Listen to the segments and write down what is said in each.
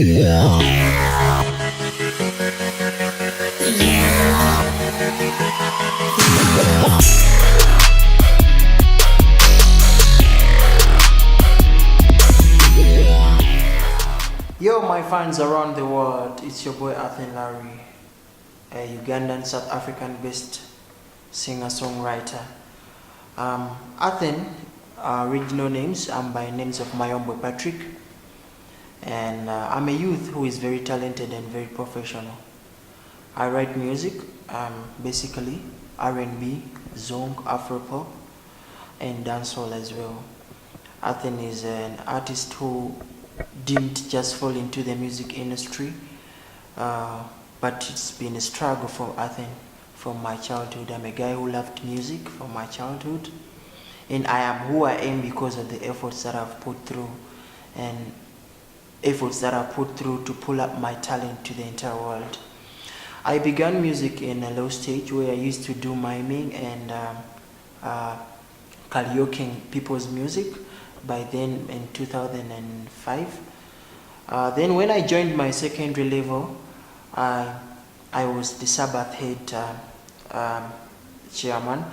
Yo, my fans around the world, it's your boy Athens Larry, a Ugandan South African based singer-songwriter. Athens, original names, I'm by names of my homeboy Patrick, and I'm a youth who is very talented and very professional. I write music, basically R&B, Zong, Afropop, and dancehall as well. Athens is an artist who didn't just fall into the music industry, but it's been a struggle for Athens from my childhood. I'm a guy who loved music from my childhood, and I am who I am because of the efforts that I've put through and efforts that I've put through to pull up my talent to the entire world. I began music in a low stage where I used to do miming and karaokeing people's music. By then in 2005. Then when I joined my secondary level, I was the Sabbath head chairman,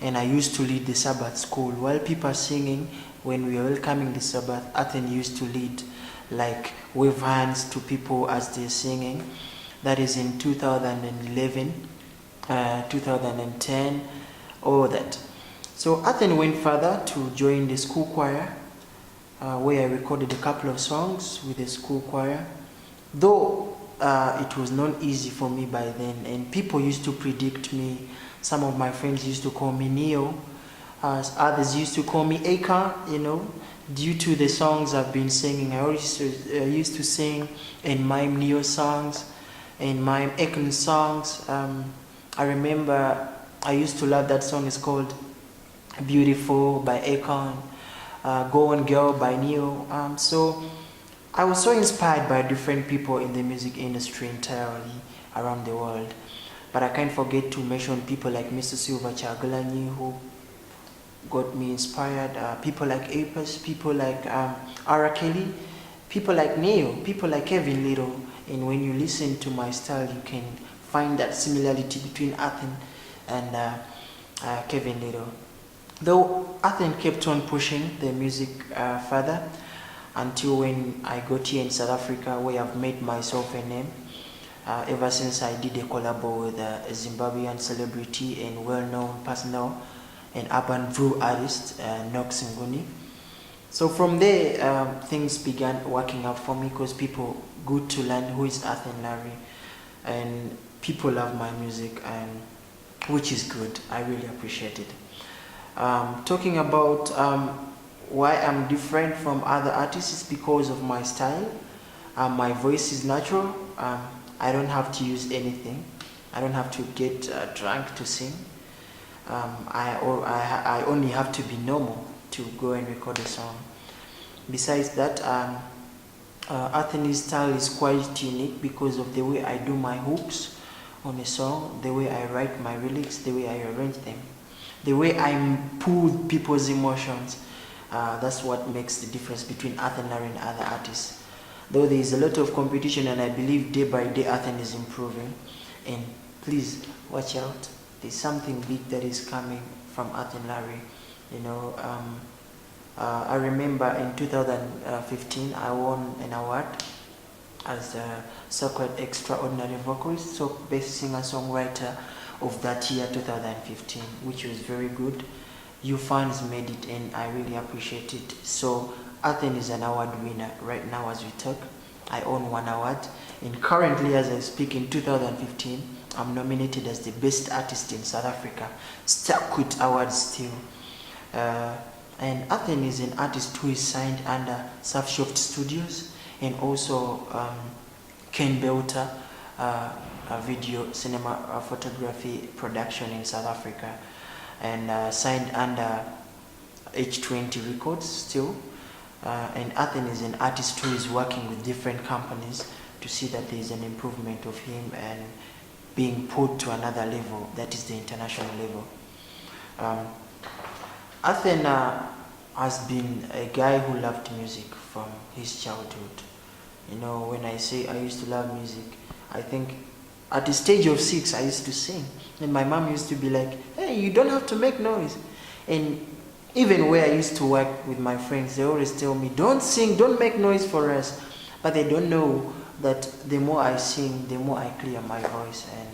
and I used to lead the Sabbath school. While people are singing, when we were welcoming the Sabbath, Athens used to lead, like wave hands to people as they're singing. That is in 2011, 2010, all that. So Athens went further to join the school choir, where I recorded a couple of songs with the school choir. Though it was not easy for me by then, and people used to predict me. Some of my friends used to call me Neo, others used to call me Aka, due to the songs I've been singing. I always used to sing and mime Neo songs and mime Akan songs. I remember I used to love that song. It's called Beautiful by Akon, Go On Girl by Neo. So I was so inspired by different people in the music industry entirely around the world. But I can't forget to mention people like Mr. Silva Chagalani, who got me inspired, people like Apis, people like Ara Kelly, people like Neo, people like Kevin Little. And when you listen to my style, you can find that similarity between Athens and Kevin Little. Though Athens kept on pushing the music further until when I got here in South Africa, where I've made myself a name. Ever since I did a collab with a Zimbabwean celebrity and well-known personal and urban brew artist, Nox Nguni. So from there, things began working out for me because people good to learn who is Athens Larry, and people love my music, and which is good. I really appreciate it. Talking about why I'm different from other artists is because of my style. My voice is natural. I don't have to use anything. I don't have to get drunk to sing. I only have to be normal to go and record a song. Besides that, Athens' style is quite unique because of the way I do my hooks on a song, the way I write my lyrics, the way I arrange them, the way I pull people's emotions. That's what makes the difference between Athens and other artists. Though there is a lot of competition, and I believe day by day Athens is improving. And please watch out. There's something big that is coming from Athens Larry. I remember in 2015 I won an award as a so-called extraordinary vocalist, so best singer-songwriter of that year 2015, which was very good. You fans made it, and I really appreciate it. So Athens is an award winner right now as we talk. I own one award, and currently as I speak in 2015 I'm nominated as the best artist in South Africa. Stuck with awards still. And Athens is an artist who is signed under Surfshoft Studios and also Ken Belter, a video cinema photography production in South Africa, and signed under H20 Records still. And Athens is an artist who is working with different companies to see that there is an improvement of him and being put to another level, that is the international level. Athens has been a guy who loved music from his childhood. You know, when I say I used to love music, I think at the stage of 6, I used to sing. And my mom used to be like, hey, you don't have to make noise. And even where I used to work with my friends, they always tell me, don't sing, don't make noise for us. But they don't know that the more I sing, the more I clear my voice. And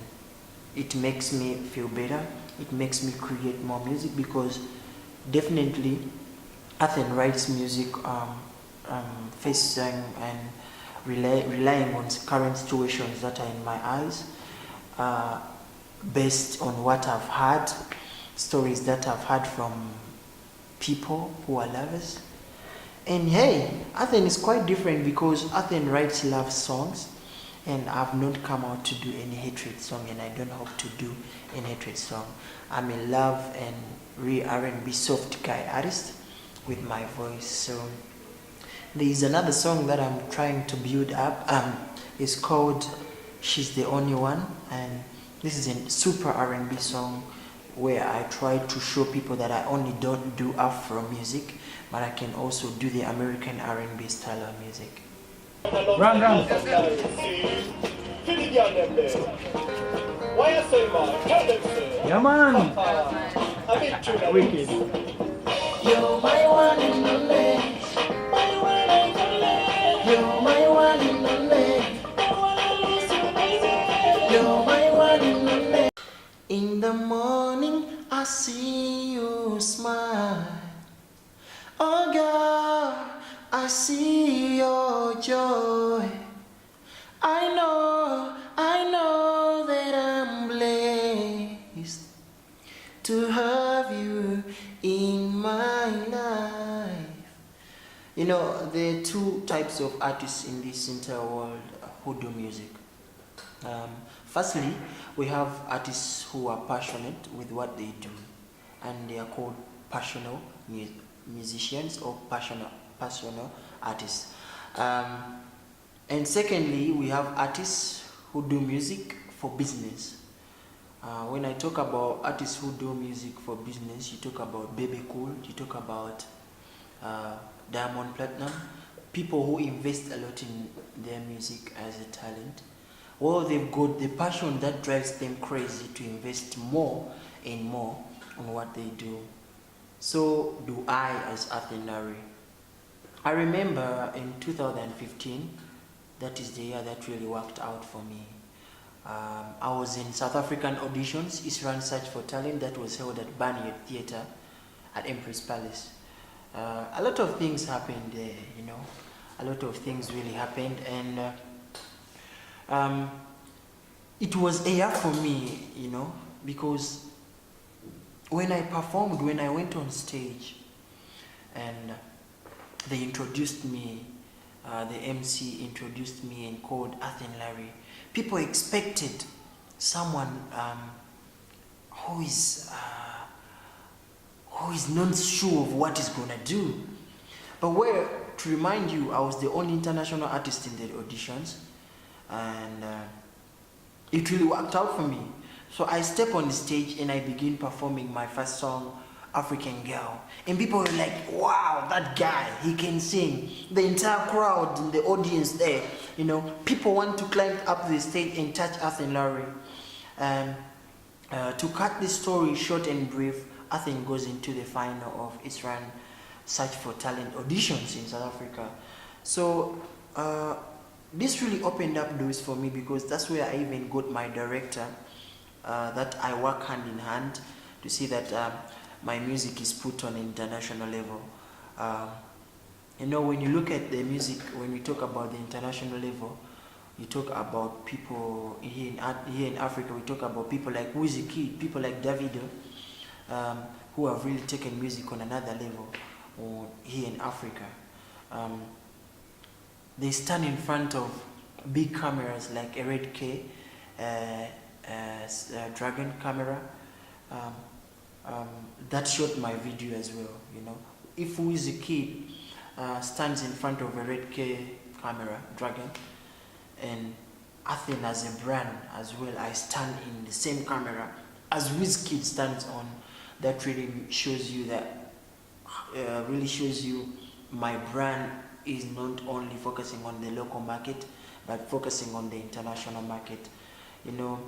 it makes me feel better. It makes me create more music, because definitely Athens writes music facing and relying on current situations that are in my eyes, based on what I've heard, stories that I've heard from people who are lovers. And hey, Athens is quite different, because Athens writes love songs, and I've not come out to do any hatred song, and I don't hope to do any hatred song. I'm a love and R&B soft guy artist with my voice. So there is another song that I'm trying to build up. It's called She's the Only One, and this is a super R&B song where I try to show people that I only don't do Afro music, but I can also do the American R&B style of music. Run. Yeah, man. Wicked. You're my one and only. My one and only. You're my one and only. You're my one and only. In the morning, I see you smile. Oh God, I see your joy. I know that I'm blessed to have you in my life. You know, there are two types of artists in this entire world who do music. Firstly, we have artists who are passionate with what they do, and they are called passionate musicians or passionate artists. And secondly, we have artists who do music for business. When I talk about artists who do music for business, you talk about Baby Cool, you talk about Diamond Platinum, people who invest a lot in their music as a talent. Well, they've got the passion that drives them crazy to invest more and more on what they do. So do I, as Athens. I remember in 2015, that is the year that really worked out for me. I was in South African auditions, Israel Search for Talent, that was held at Barnier Theatre at Empress Palace. A lot of things happened there, you know. A lot of things really happened, and it was a year for me, you know, because when I performed, when I went on stage, and they introduced me, the MC introduced me and called Athens Larry. People expected someone who is not sure of what he's gonna do. But to remind you, I was the only international artist in the auditions, and it really worked out for me. So I step on the stage and I begin performing my first song, African Girl. And people were like, wow, that guy, he can sing. The entire crowd in the audience there, you know, people want to climb up the stage and touch Athens Larry. To cut this story short and brief, Athens goes into the final of Israel Search for Talent auditions in South Africa. So this really opened up doors for me, because that's where I even got my director that I work hand in hand to see that my music is put on an international level. You know, when you look at the music, when we talk about the international level, you talk about people here in Africa. We talk about people like Wizkid, people like Davido, who have really taken music on another level here in Africa. They stand in front of big cameras like a Red K, Dragon camera. That shot my video as well. You know, if Wizkid stands in front of a Red K camera, Dragon, and Athens as a brand as well, I stand in the same camera as Wizkid stands on. That really shows you that, really shows you my brand is not only focusing on the local market, but focusing on the international market. You know,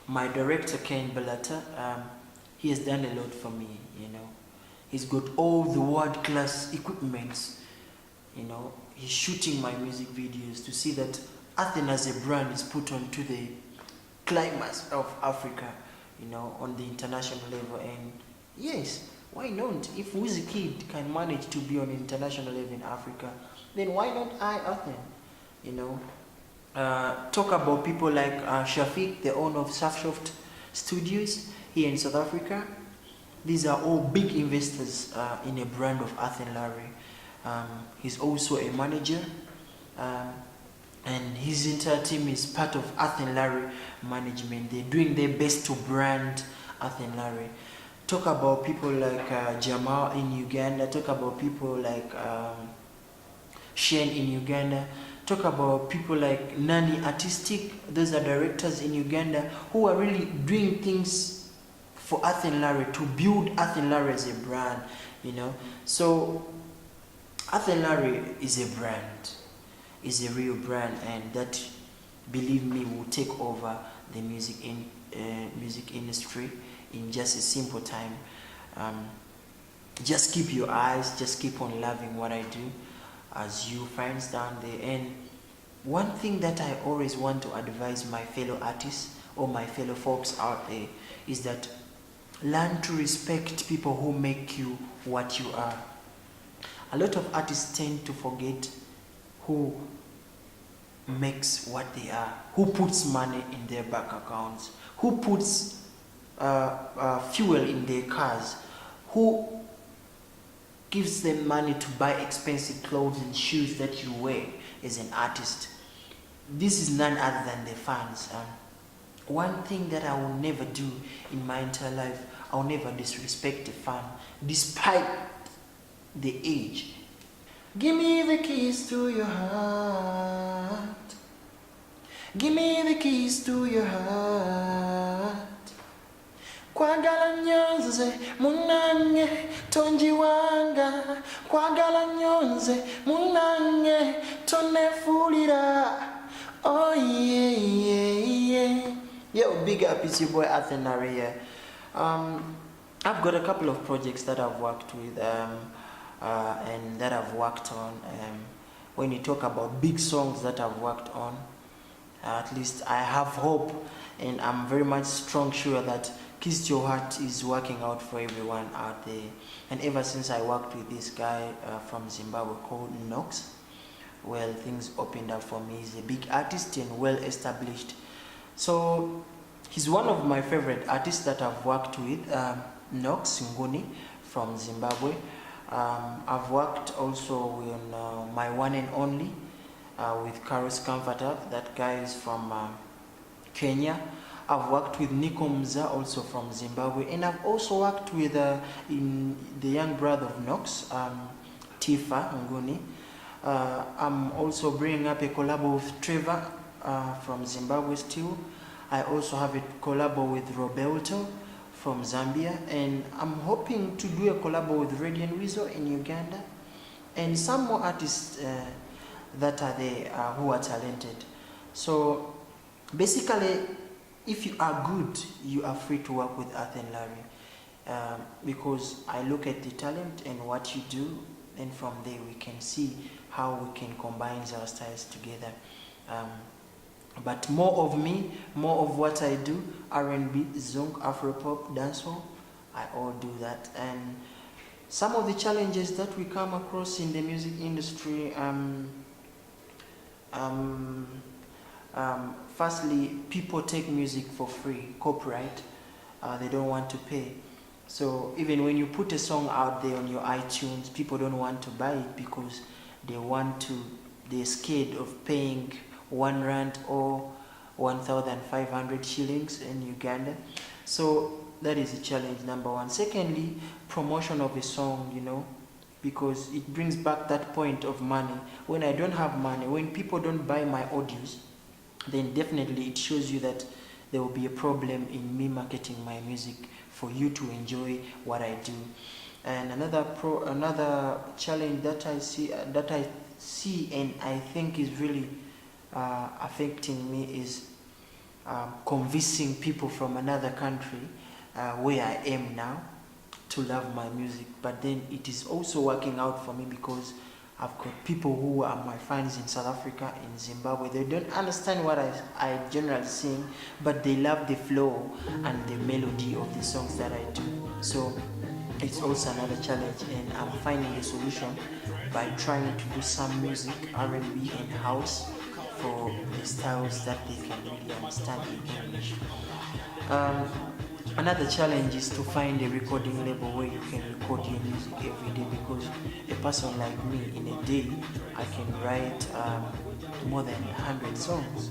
my director Ken Belata, he has done a lot for me. You know, he's got all the world-class equipments. You know, he's shooting my music videos to see that Athens as a brand is put onto the climax of Africa, you know, on the international level. And yes, why not? If Wizkid can manage to be on international level in Africa, then why not I, Athens? You know, talk about people like Shafiq, the owner of Surfshoft Studios here in South Africa. These are all big investors in a brand of Athens Lyre. He's also a manager, and his entire team is part of Athens Lyre management. They're doing their best to brand Athens Lyre. Talk about people like Jamal in Uganda. Talk about people like Shane in Uganda. Talk about people like Nani Artistic. Those are directors in Uganda who are really doing things for Athens Lyre, to build Athens Lyre as a brand, you know. So Athens Lyre is a brand, is a real brand, and that, believe me, will take over the music industry in just a simple time. Just keep your eyes, just keep on loving what I do as you friends down there. And one thing that I always want to advise my fellow artists or my fellow folks out there is that learn to respect people who make you what you are. A lot of artists tend to forget who makes what they are, who puts money in their bank accounts, who puts fuel in their cars, who gives them money to buy expensive clothes and shoes that you wear as an artist. This is none other than the fans. One thing that I will never do in my entire life, I will never disrespect a fan, despite the age. Give me the keys to your heart. Give me the keys to your heart. Kwagala nyonze munange tonji wanga. Kwagala nyonze munange tonefulira. Oh yeah, yeah, yeah. Yo, big up, it's your boy Athens Lyre here. I've got a couple of projects that I've worked with and that I've worked on. When you talk about big songs that I've worked on, at least I have hope, and I'm very much sure that Kiss Your Heart is working out for everyone out there. And ever since I worked with this guy from Zimbabwe called Nox, well, things opened up for me. He's a big artist and well established. So he's one of my favorite artists that I've worked with, Nox Nguni from Zimbabwe. I've worked also with my one and only with Karos Comforter. That guy is from Kenya. I've worked with Nico Mza, also from Zimbabwe, and I've also worked with in the young brother of Nox, Tifa Nguni. I'm also bringing up a collab with Trevor from Zimbabwe still. I also have a collab with Roberto from Zambia, and I'm hoping to do a collab with Radiant Weasel in Uganda, and some more artists that are there who are talented. So basically, if you are good, you are free to work with Athens Lyre, because I look at the talent and what you do, and from there we can see how we can combine our styles together. But more of me, more of what I do, R&B, Zong, Afropop, dancehall, I all do that. And some of the challenges that we come across in the music industry, firstly, people take music for free, copyright, they don't want to pay. So even when you put a song out there on your iTunes, people don't want to buy it because they're scared of paying R1 or 1,500 shillings in Uganda. So that is a challenge, number one. Secondly, promotion of a song, you know, because it brings back that point of money. When I don't have money, when people don't buy my audios, then definitely it shows you that there will be a problem in me marketing my music for you to enjoy what I do. And another challenge that I see and I think is really affecting me is convincing people from another country where I am now to love my music. But then it is also working out for me because I've got people who are my fans in South Africa, in Zimbabwe. They don't understand what I generally sing, but they love the flow and the melody of the songs that I do. So it's also another challenge, and I'm finding a solution by trying to do some music, R&B and house, for the styles that they can really understand in English. Another challenge is to find a recording label where you can record your music every day, because a person like me, in a day I can write more than 100 songs,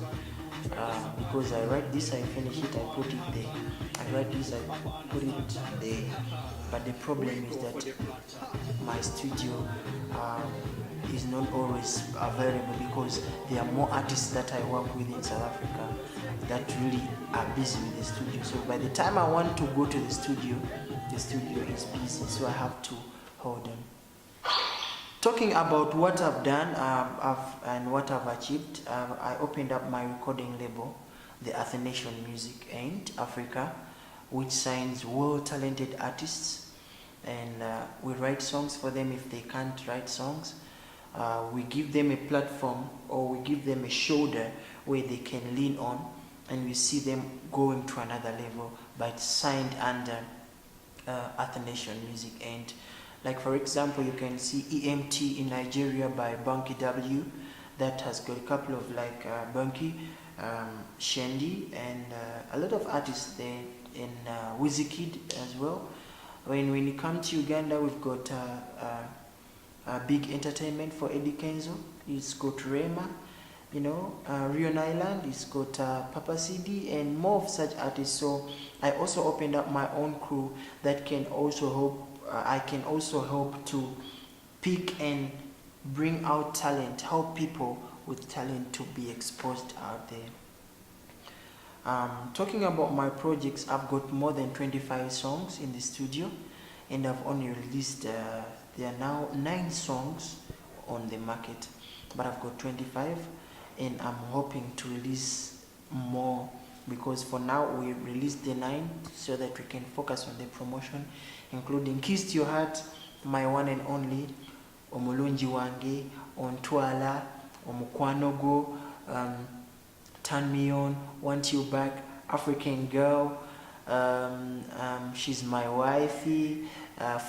because I write this, I finish it, I put it there, I write this, I put it there. But the problem is that my studio is not always available, because there are more artists that I work with in South Africa that really are busy with the studio. So by the time I want to go to the studio is busy, so I have to hold on. Talking about what I've done and what I've achieved, I opened up my recording label, the Athens Music and Africa, which signs world-talented artists, and we write songs for them if they can't write songs. We give them a platform, or we give them a shoulder where they can lean on, and we see them going to another level, but signed under Athens Music. And like, for example, you can see EMT in Nigeria by Banky W, that has got a couple of like Banky, Shendi, and a lot of artists there, in Wizkid as well. When you come to Uganda, we've got Big Entertainment for Eddie Kenzo. It's got Rema, Rion Island. It's got Papa CD and more of such artists. So I also opened up my own crew that can also help. I can also help to pick and bring out talent, help people with talent to be exposed out there. Talking about my projects, I've got more than 25 songs in the studio, and I've only released, there are now 9 songs on the market, but I've got 25, and I'm hoping to release more, because for now we released the 9 so that we can focus on the promotion, including Kiss to Your Heart, My One and Only, Omulungi Wange, Ontwala, Omukwanogo, Turn Me On, Want You Back, African Girl, She's My Wifey,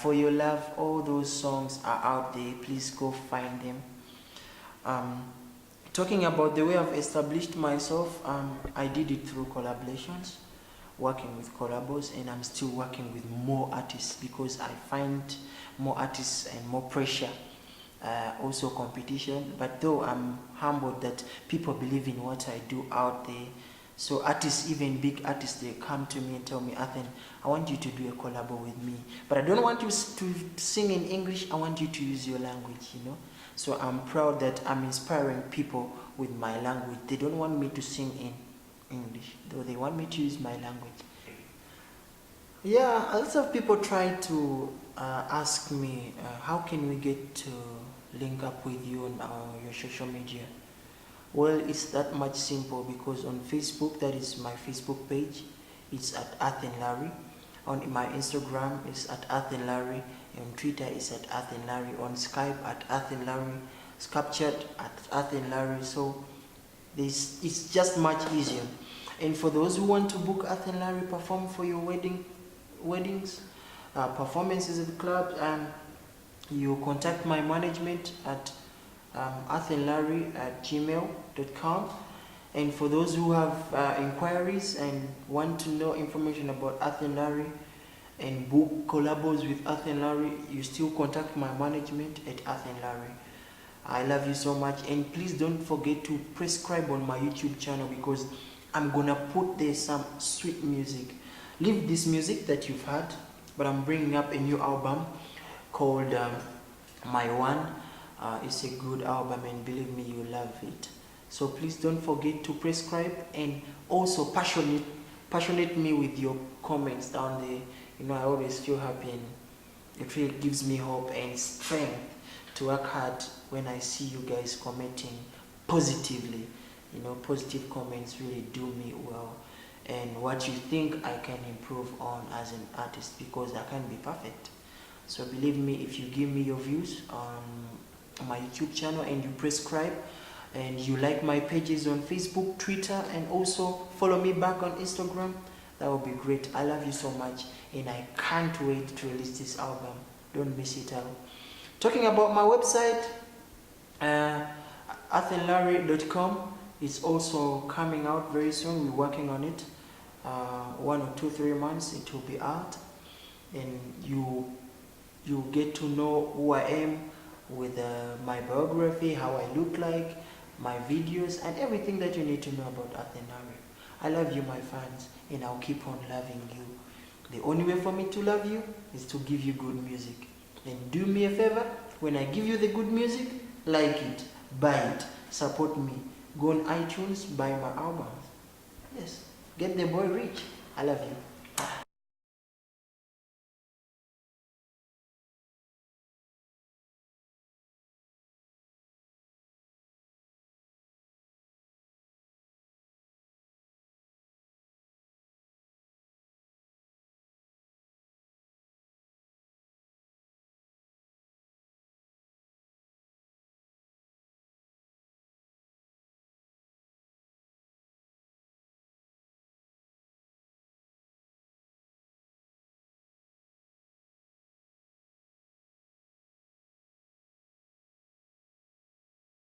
For Your Love. All those songs are out there. Please go find them. Talking about the way I've established myself, I did it through collaborations, working with collabos, and I'm still working with more artists, because I find more artists and more pressure. Also competition, but though I'm humbled that people believe in what I do out there. So artists, even big artists, they come to me and tell me, Athens, I want you to do a collabo with me, but I don't want you to sing in English, I want you to use your language, So I'm proud that I'm inspiring people with my language. They don't want me to sing in English, though they want me to use my language. Yeah, a lot of people try to ask me, how can we get to link up with you on your social media? Well, it's that much simple, because on Facebook, that is my Facebook page, it's at Athens Larry. On my Instagram, it's at Athens Larry. On Twitter, it's at Athens Larry. On Skype, at Athens Larry. Snapchat, at Athens Larry. So it's just much easier. And for those who want to book Athens Larry perform for your weddings, performances at the club, you contact my management at athenlarry@gmail.com. And for those who have inquiries and want to know information about Athens Larry and book collabos with Athens Larry, you still contact my management at Athens Larry. I love you so much, and please don't forget to subscribe on my YouTube channel, because I'm gonna put there some sweet music. Leave this music that you've heard, but I'm bringing up a new album called My One. It's a good album, and believe me, you love it. So please don't forget to subscribe, and also passionate me with your comments down there. I always feel happy, and It really gives me hope and strength to work hard when I see you guys commenting positively. You know, positive comments really do me well, and what you think I can improve on as an artist, because I can't be perfect. So believe me, if you give me your views on my YouTube channel and you prescribe and you like my pages on Facebook, Twitter, and also follow me back on Instagram, that would be great. I love you so much, and I can't wait to release this album. Don't miss it out. Talking about my website, lyre.com is also coming out very soon. We're working on it. 1 or 2, 3 months it will be out, and you get to know who I am with my biography, how I look like, my videos, and everything that you need to know about Athens. I love you, my fans, and I'll keep on loving you. The only way for me to love you is to give you good music. And do me a favor, when I give you the good music, like it, buy it, support me. Go on iTunes, buy my albums. Yes, get the boy rich. I love you.